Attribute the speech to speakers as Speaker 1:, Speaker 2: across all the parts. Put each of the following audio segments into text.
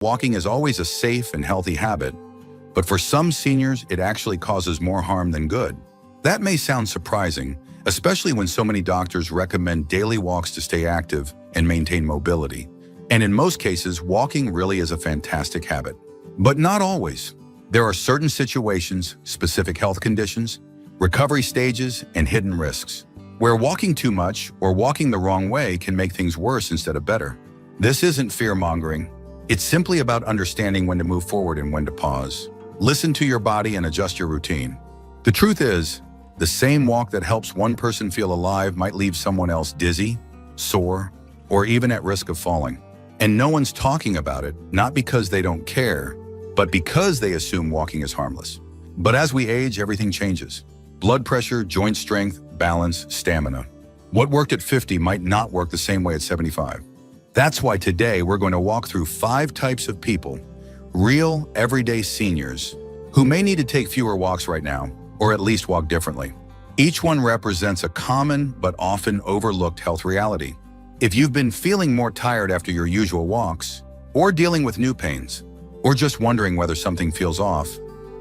Speaker 1: Walking is always a safe and healthy habit, but for some seniors, it actually causes more harm than good. That may sound surprising, especially when so many doctors recommend daily walks to stay active and maintain mobility. And in most cases, walking really is a fantastic habit. But not always. There are certain situations, specific health conditions, recovery stages, and hidden risks, where walking too much or walking the wrong way can make things worse instead of better. This isn't fear-mongering. It's simply about understanding when to move forward and when to pause. Listen to your body and adjust your routine. The truth is, the same walk that helps one person feel alive might leave someone else dizzy, sore, or even at risk of falling. And no one's talking about it, not because they don't care, but because they assume walking is harmless. But as we age, everything changes. Blood pressure, joint strength, balance, stamina. What worked at 50 might not work the same way at 75. That's why today we're going to walk through 5 types of people, real, everyday seniors, who may need to take fewer walks right now, or at least walk differently. Each one represents a common but often overlooked health reality. If you've been feeling more tired after your usual walks, or dealing with new pains, or just wondering whether something feels off,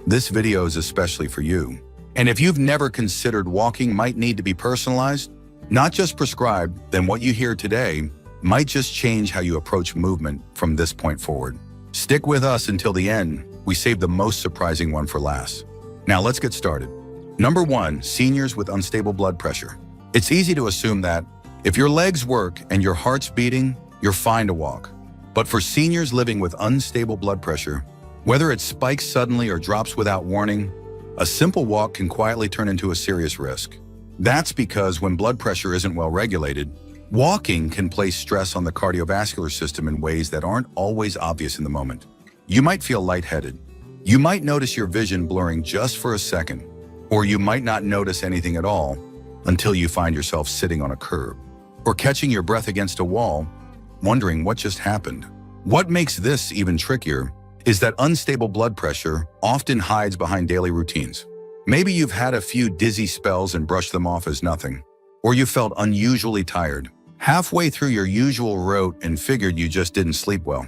Speaker 1: this video is especially for you. And if you've never considered walking might need to be personalized, not just prescribed, then what you hear today might just change how you approach movement from this point forward. Stick with us until the end. We saved the most surprising one for last. Now let's get started. Number 1, seniors with unstable blood pressure. It's easy to assume that if your legs work and your heart's beating, you're fine to walk. But for seniors living with unstable blood pressure, whether it spikes suddenly or drops without warning, a simple walk can quietly turn into a serious risk. That's because when blood pressure isn't well regulated, walking can place stress on the cardiovascular system in ways that aren't always obvious in the moment. You might feel lightheaded. You might notice your vision blurring just for a second, or you might not notice anything at all until you find yourself sitting on a curb or catching your breath against a wall, wondering what just happened. What makes this even trickier is that unstable blood pressure often hides behind daily routines. Maybe you've had a few dizzy spells and brushed them off as nothing, or you felt unusually tired halfway through your usual route and figured you just didn't sleep well.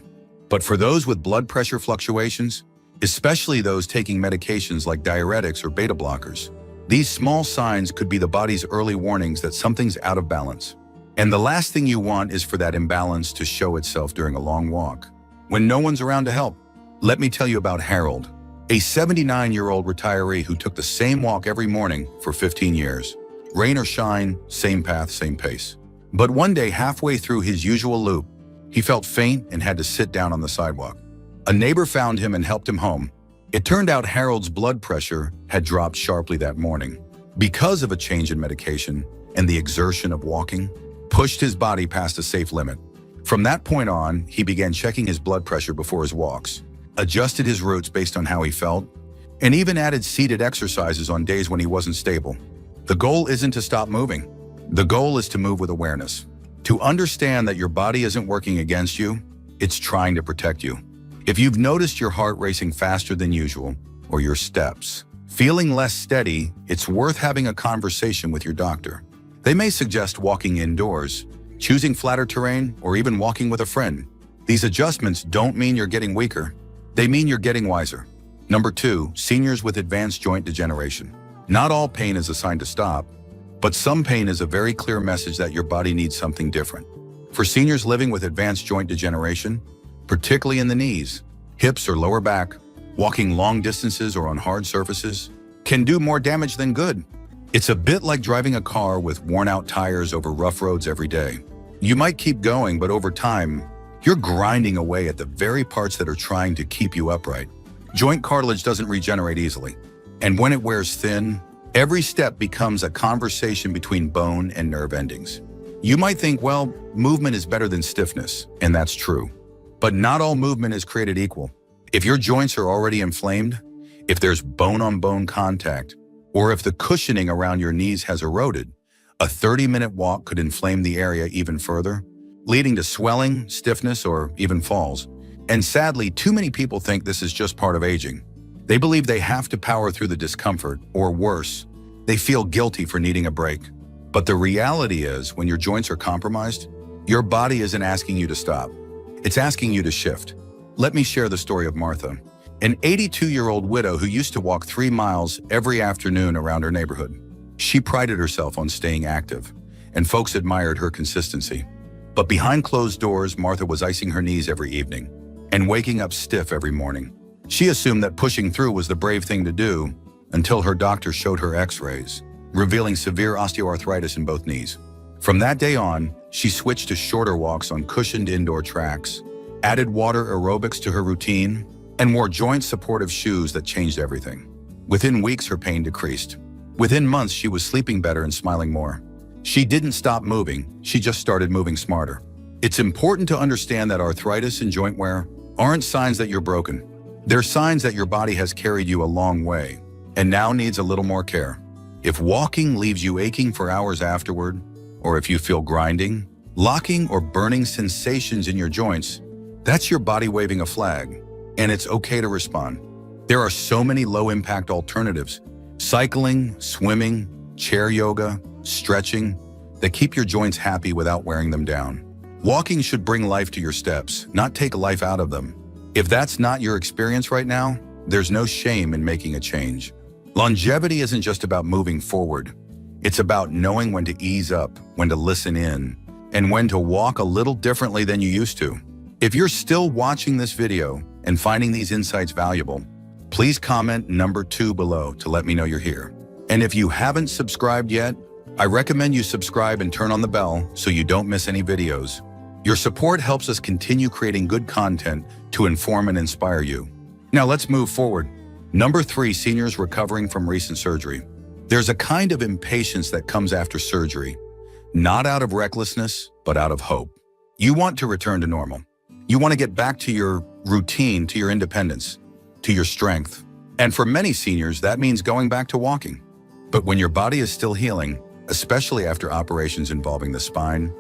Speaker 1: But for those with blood pressure fluctuations, especially those taking medications like diuretics or beta blockers, these small signs could be the body's early warnings that something's out of balance. And the last thing you want is for that imbalance to show itself during a long walk, when no one's around to help. Let me tell you about Harold, a 79-year-old retiree who took the same walk every morning for 15 years. Rain or shine, same path, same pace. But one day, halfway through his usual loop, he felt faint and had to sit down on the sidewalk. A neighbor found him and helped him home. It turned out Harold's blood pressure had dropped sharply that morning because of a change in medication, and the exertion of walking pushed his body past a safe limit. From that point on, he began checking his blood pressure before his walks, adjusted his routes based on how he felt, and even added seated exercises on days when he wasn't stable. The goal isn't to stop moving. The goal is to move with awareness, to understand that your body isn't working against you, it's trying to protect you. If you've noticed your heart racing faster than usual, or your steps feeling less steady, it's worth having a conversation with your doctor. They may suggest walking indoors, choosing flatter terrain, or even walking with a friend. These adjustments don't mean you're getting weaker. They mean you're getting wiser. Number 2, seniors with advanced joint degeneration. Not all pain is a sign to stop, but some pain is a very clear message that your body needs something different. For seniors living with advanced joint degeneration, particularly in the knees, hips, or lower back, walking long distances or on hard surfaces can do more damage than good. It's a bit like driving a car with worn-out tires over rough roads every day. You might keep going, but over time, you're grinding away at the very parts that are trying to keep you upright. Joint cartilage doesn't regenerate easily, and when it wears thin, every step becomes a conversation between bone and nerve endings. You might think, well, movement is better than stiffness, and that's true. But not all movement is created equal. If your joints are already inflamed, if there's bone-on-bone contact, or if the cushioning around your knees has eroded, a 30-minute walk could inflame the area even further, leading to swelling, stiffness, or even falls. And sadly, too many people think this is just part of aging. They believe they have to power through the discomfort, or worse, they feel guilty for needing a break. But the reality is, when your joints are compromised, your body isn't asking you to stop. It's asking you to shift. Let me share the story of Martha, an 82-year-old widow who used to walk 3 miles every afternoon around her neighborhood. She prided herself on staying active, and folks admired her consistency. But behind closed doors, Martha was icing her knees every evening and waking up stiff every morning. She assumed that pushing through was the brave thing to do until her doctor showed her x-rays, revealing severe osteoarthritis in both knees. From that day on, she switched to shorter walks on cushioned indoor tracks, added water aerobics to her routine, and wore joint-supportive shoes that changed everything. Within weeks, her pain decreased. Within months, she was sleeping better and smiling more. She didn't stop moving, she just started moving smarter. It's important to understand that arthritis and joint wear aren't signs that you're broken. They're signs that your body has carried you a long way and now needs a little more care. If walking leaves you aching for hours afterward, or if you feel grinding, locking, or burning sensations in your joints, that's your body waving a flag, and it's okay to respond. There are so many low-impact alternatives: cycling, swimming, chair yoga, stretching, that keep your joints happy without wearing them down. Walking should bring life to your steps, not take life out of them. If that's not your experience right now, there's no shame in making a change. Longevity isn't just about moving forward. It's about knowing when to ease up, when to listen in, and when to walk a little differently than you used to. If you're still watching this video and finding these insights valuable, please comment number 2 below to let me know you're here. And if you haven't subscribed yet, I recommend you subscribe and turn on the bell so you don't miss any videos. Your support helps us continue creating good content to inform and inspire you. Now let's move forward. Number 3, seniors recovering from recent surgery. There's a kind of impatience that comes after surgery, not out of recklessness, but out of hope. You want to return to normal. You want to get back to your routine, to your independence, to your strength. And for many seniors, that means going back to walking. But when your body is still healing, especially after operations involving the spine,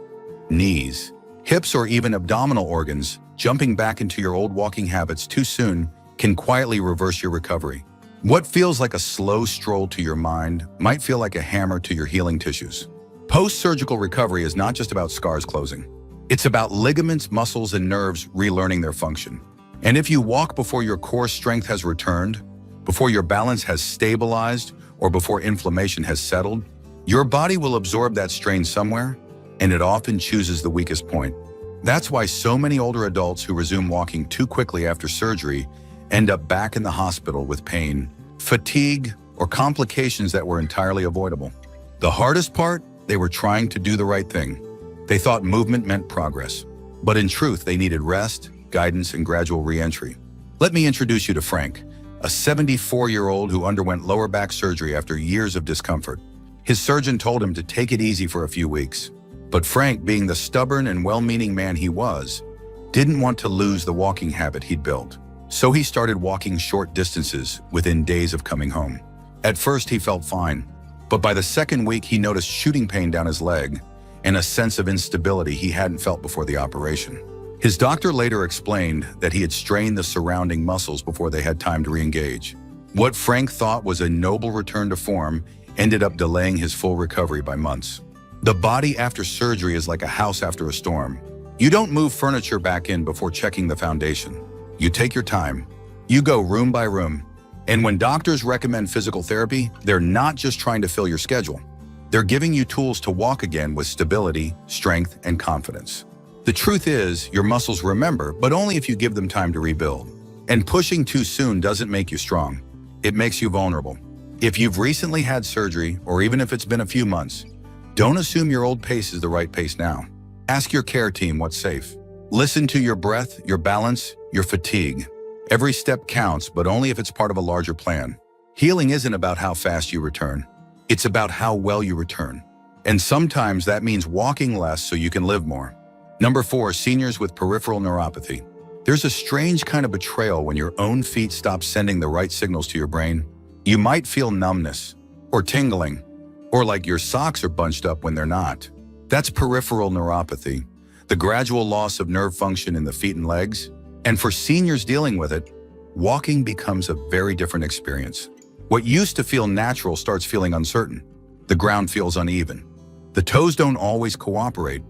Speaker 1: knees, hips, or even abdominal organs, jumping back into your old walking habits too soon can quietly reverse your recovery. What feels like a slow stroll to your mind might feel like a hammer to your healing tissues. Post-surgical recovery is not just about scars closing. It's about ligaments, muscles, and nerves relearning their function. And if you walk before your core strength has returned, before your balance has stabilized, or before inflammation has settled, your body will absorb that strain somewhere, and it often chooses the weakest point. That's why so many older adults who resume walking too quickly after surgery end up back in the hospital with pain, fatigue, or complications that were entirely avoidable. The hardest part? They were trying to do the right thing. They thought movement meant progress, but in truth, they needed rest, guidance, and gradual re-entry. Let me introduce you to Frank, a 74-year-old who underwent lower back surgery after years of discomfort. His surgeon told him to take it easy for a few weeks, but Frank, being the stubborn and well-meaning man he was, didn't want to lose the walking habit he'd built. So he started walking short distances within days of coming home. At first, he felt fine, but by the second week, he noticed shooting pain down his leg and a sense of instability he hadn't felt before the operation. His doctor later explained that he had strained the surrounding muscles before they had time to re-engage. What Frank thought was a noble return to form ended up delaying his full recovery by months. The body after surgery is like a house after a storm. You don't move furniture back in before checking the foundation. You take your time. You go room by room. And when doctors recommend physical therapy, they're not just trying to fill your schedule. They're giving you tools to walk again with stability, strength, and confidence. The truth is, your muscles remember, but only if you give them time to rebuild. And pushing too soon doesn't make you strong. It makes you vulnerable. If you've recently had surgery, or even if it's been a few months, don't assume your old pace is the right pace now. Ask your care team what's safe. Listen to your breath, your balance, your fatigue. Every step counts, but only if it's part of a larger plan. Healing isn't about how fast you return. It's about how well you return. And sometimes that means walking less so you can live more. Number 4, seniors with peripheral neuropathy. There's a strange kind of betrayal when your own feet stop sending the right signals to your brain. You might feel numbness, or tingling, or like your socks are bunched up when they're not. That's peripheral neuropathy, the gradual loss of nerve function in the feet and legs. And for seniors dealing with it, walking becomes a very different experience. What used to feel natural starts feeling uncertain. The ground feels uneven. The toes don't always cooperate,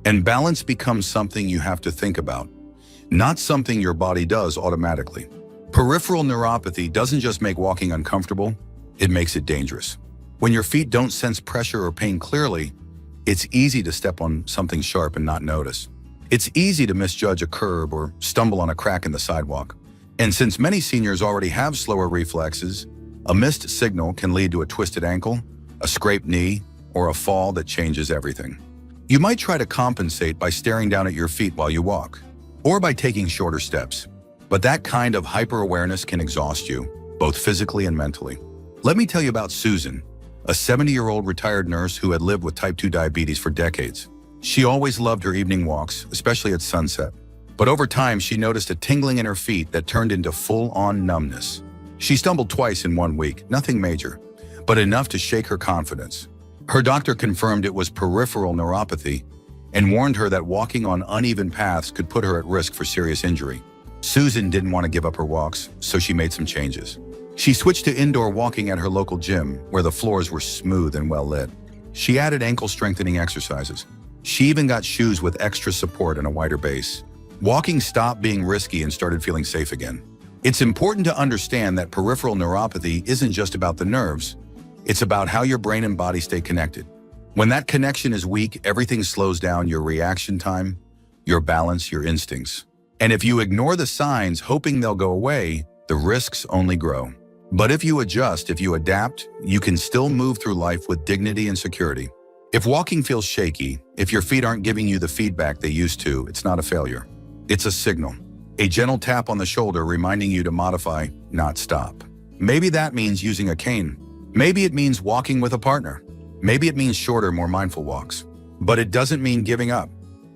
Speaker 1: and balance becomes something you have to think about. not something your body does automatically. Peripheral neuropathy doesn't just make walking uncomfortable, it makes it dangerous. When your feet don't sense pressure or pain clearly, it's easy to step on something sharp and not notice. It's easy to misjudge a curb or stumble on a crack in the sidewalk. And since many seniors already have slower reflexes, a missed signal can lead to a twisted ankle, a scraped knee, or a fall that changes everything. You might try to compensate by staring down at your feet while you walk, or by taking shorter steps. But that kind of hyper-awareness can exhaust you, both physically and mentally. Let me tell you about Susan, a 70-year-old retired nurse who had lived with type 2 diabetes for decades. She always loved her evening walks, especially at sunset. But over time, she noticed a tingling in her feet that turned into full-on numbness. She stumbled twice in 1 week, nothing major, but enough to shake her confidence. Her doctor confirmed it was peripheral neuropathy and warned her that walking on uneven paths could put her at risk for serious injury. Susan didn't want to give up her walks, so she made some changes. She switched to indoor walking at her local gym, where the floors were smooth and well lit. She added ankle-strengthening exercises. She even got shoes with extra support and a wider base. Walking stopped being risky and started feeling safe again. It's important to understand that peripheral neuropathy isn't just about the nerves. It's about how your brain and body stay connected. When that connection is weak, everything slows down: your reaction time, your balance, your instincts. And if you ignore the signs, hoping they'll go away, the risks only grow. But if you adjust, if you adapt, you can still move through life with dignity and security. If walking feels shaky, if your feet aren't giving you the feedback they used to, it's not a failure. It's a signal. A gentle tap on the shoulder reminding you to modify, not stop. Maybe that means using a cane. Maybe it means walking with a partner. Maybe it means shorter, more mindful walks. But it doesn't mean giving up.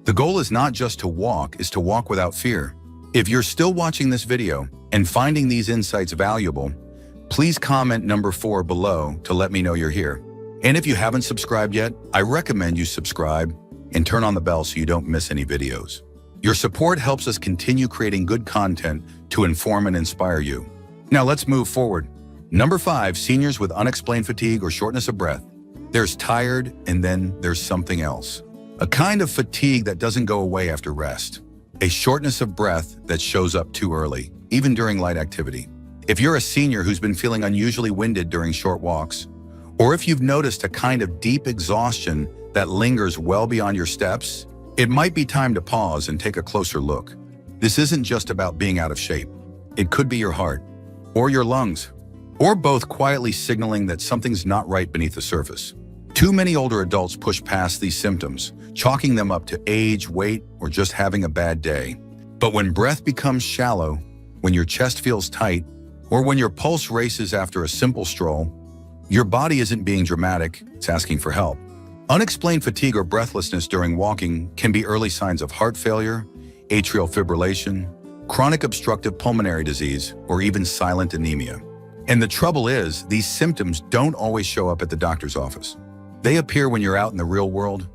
Speaker 1: The goal is not just to walk, it's to walk without fear. If you're still watching this video and finding these insights valuable, please comment number 4 below to let me know you're here. And if you haven't subscribed yet, I recommend you subscribe and turn on the bell so you don't miss any videos. Your support helps us continue creating good content to inform and inspire you. Now let's move forward. Number 5, seniors with unexplained fatigue or shortness of breath. There's tired, and then there's something else. A kind of fatigue that doesn't go away after rest. A shortness of breath that shows up too early, even during light activity. If you're a senior who's been feeling unusually winded during short walks, or if you've noticed a kind of deep exhaustion that lingers well beyond your steps, it might be time to pause and take a closer look. This isn't just about being out of shape. It could be your heart, or your lungs, or both quietly signaling that something's not right beneath the surface. Too many older adults push past these symptoms, chalking them up to age, weight, or just having a bad day. But when breath becomes shallow, when your chest feels tight, or when your pulse races after a simple stroll, your body isn't being dramatic, it's asking for help. Unexplained fatigue or breathlessness during walking can be early signs of heart failure, atrial fibrillation, chronic obstructive pulmonary disease, or even silent anemia. And the trouble is, these symptoms don't always show up at the doctor's office. They appear when you're out in the real world,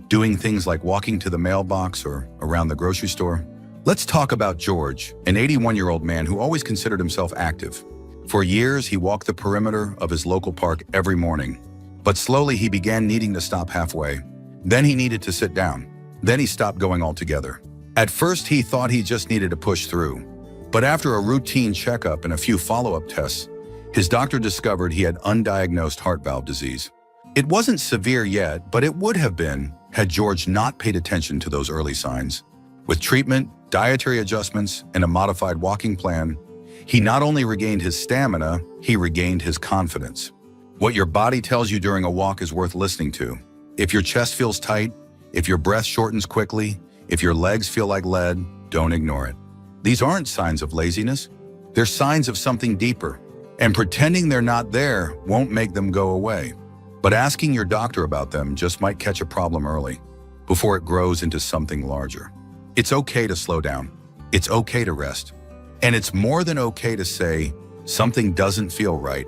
Speaker 1: doing things like walking to the mailbox or around the grocery store. Let's talk about George, an 81-year-old man who always considered himself active. For years, he walked the perimeter of his local park every morning. But slowly, he began needing to stop halfway. Then he needed to sit down. Then he stopped going altogether. At first, he thought he just needed to push through. But after a routine checkup and a few follow-up tests, his doctor discovered he had undiagnosed heart valve disease. It wasn't severe yet, but it would have been had George not paid attention to those early signs. With treatment, dietary adjustments, and a modified walking plan, he not only regained his stamina, he regained his confidence. What your body tells you during a walk is worth listening to. If your chest feels tight, if your breath shortens quickly, if your legs feel like lead, don't ignore it. These aren't signs of laziness. They're signs of something deeper. And pretending they're not there won't make them go away. But asking your doctor about them just might catch a problem early, before it grows into something larger. It's okay to slow down. It's okay to rest. And it's more than okay to say, something doesn't feel right.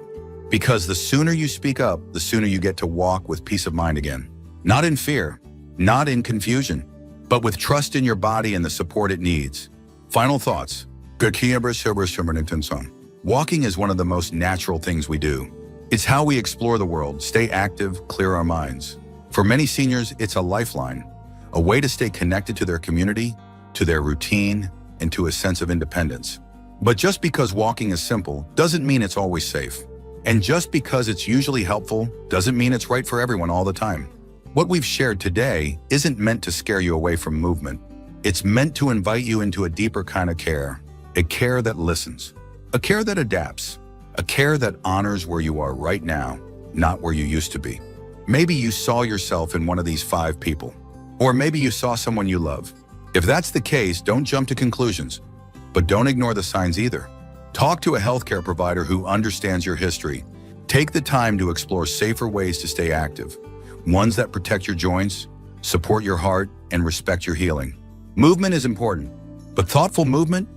Speaker 1: Because the sooner you speak up, the sooner you get to walk with peace of mind again. Not in fear, not in confusion, but with trust in your body and the support it needs. Final thoughts. Walking is one of the most natural things we do. It's how we explore the world, stay active, clear our minds. For many seniors, it's a lifeline, a way to stay connected to their community, to their routine, into a sense of independence. But just because walking is simple doesn't mean it's always safe. And just because it's usually helpful doesn't mean it's right for everyone all the time. What we've shared today isn't meant to scare you away from movement. It's meant to invite you into a deeper kind of care, a care that listens, a care that adapts, a care that honors where you are right now, not where you used to be. Maybe you saw yourself in one of these 5 people, or maybe you saw someone you love. If that's the case, don't jump to conclusions, but don't ignore the signs either. Talk to a healthcare provider who understands your history. Take the time to explore safer ways to stay active, ones that protect your joints, support your heart, and respect your healing. Movement is important, but thoughtful movement,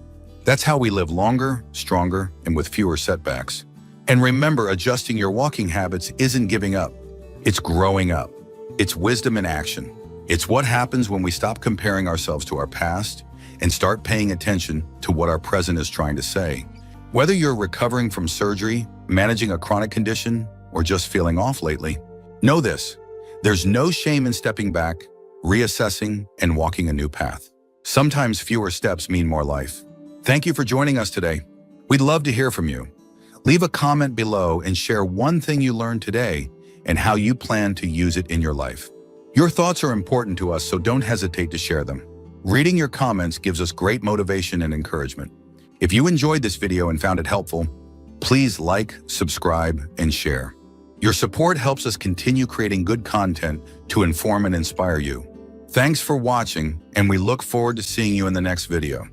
Speaker 1: that's how we live longer, stronger, and with fewer setbacks. And remember, adjusting your walking habits isn't giving up. It's growing up. It's wisdom in action. It's what happens when we stop comparing ourselves to our past and start paying attention to what our present is trying to say. Whether you're recovering from surgery, managing a chronic condition, or just feeling off lately, know this: there's no shame in stepping back, reassessing, and walking a new path. Sometimes fewer steps mean more life. Thank you for joining us today. We'd love to hear from you. Leave a comment below and share one thing you learned today and how you plan to use it in your life. Your thoughts are important to us, so don't hesitate to share them. Reading your comments gives us great motivation and encouragement. If you enjoyed this video and found it helpful, please like, subscribe, and share. Your support helps us continue creating good content to inform and inspire you. Thanks for watching, and we look forward to seeing you in the next video.